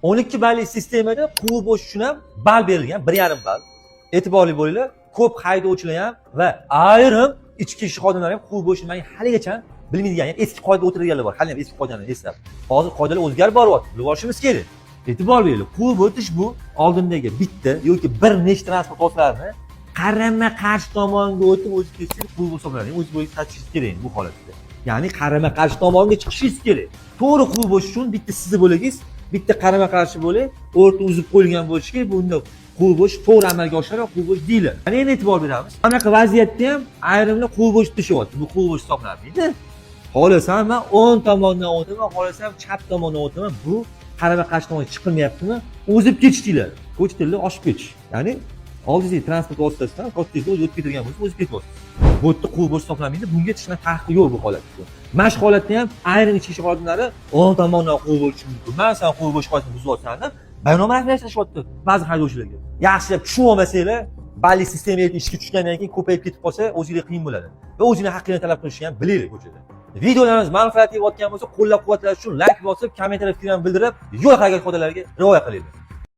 12 balli sistemada quvib bo'sh uchun ham ball berilgan, 1,5 ball. E'tiborli bo'linglar, ko'p haydovchilar ham va ayrim ichki ish xodimlari ham quvib bo'shni haligacha bilmaydigan, ya'ni eski qoida o'tirganlar bor. Hali ham eski qoidani eslab. Hozir qoidalar o'zgarib boryapti. Bilib olishimiz kerak. E'tibor beringlar, quvib o'tish bu oldindagi bitta yoki bir nechta transport vositalarini qarama-qarshi tomonga o'tib o'tib ketsangiz quvib hisoblanadi. O'z bo'yingiz tatishingiz kerak bu holatda. Ya'ni qarama-qarshi tomonga chiqishingiz kerak. To'g'ri quvib bo'lish uchun bitta sizni bo'lagingiz, bitta qarama-qarshi bo'lib, o'rta uzib qo'yilgan bo'lishi kerak. Bunda quvib bo'lish to'g'ri amalga oshiriladi, quvib bo'lish deyiladi. Mana endi e'tibor beramiz. Bunaqa vaziyatda ham ayrimlar quvib bo'lish deyishyapti. Bu quvib bo'lish hisoblanmaydi. Xohlasam men o'ng tomondan o'taman, xohlasam chap tomondan o'taman. Bu qarama-qarshi tomonga chiqilmayaptimi? O'zib ketish deyiladi. Ko'chtirlar oshib ketish. Ya'ni oldingi transport vositasidan ko'chtirishda o'zib ketadigan bo'lsa, o'zib ketyapsiz. Bu yerda quvib bo'lish hisoblanmaydi. Bunga hech qanday farqi yo'q bu holatda. Mana shu holatda ham ayrim ichki ish xodimlari o'ng tomondan quvib bo'lish mumkin. Men sen quvib bo'lish qoidasini buzyapsan deb bayonoma rasmiylashyapti ba'zi haydovchilarga. Yaxshilab tushunib olmasanglar, balli sistemaga ishga tushgandan keyin ko'payib ketib qolsa, o'zingizga qiyin bo'ladi. Va o'zingizning haqqingizni talab qilishni ham bilinglar ko'chada. Videolarimiz manfaatli bo'layotgan bo'lsa, qo'llab-quvvatlash uchun like bosib, kommentariy fikr bildirib, yo'l harakati qoidalariga rioya qilinglar.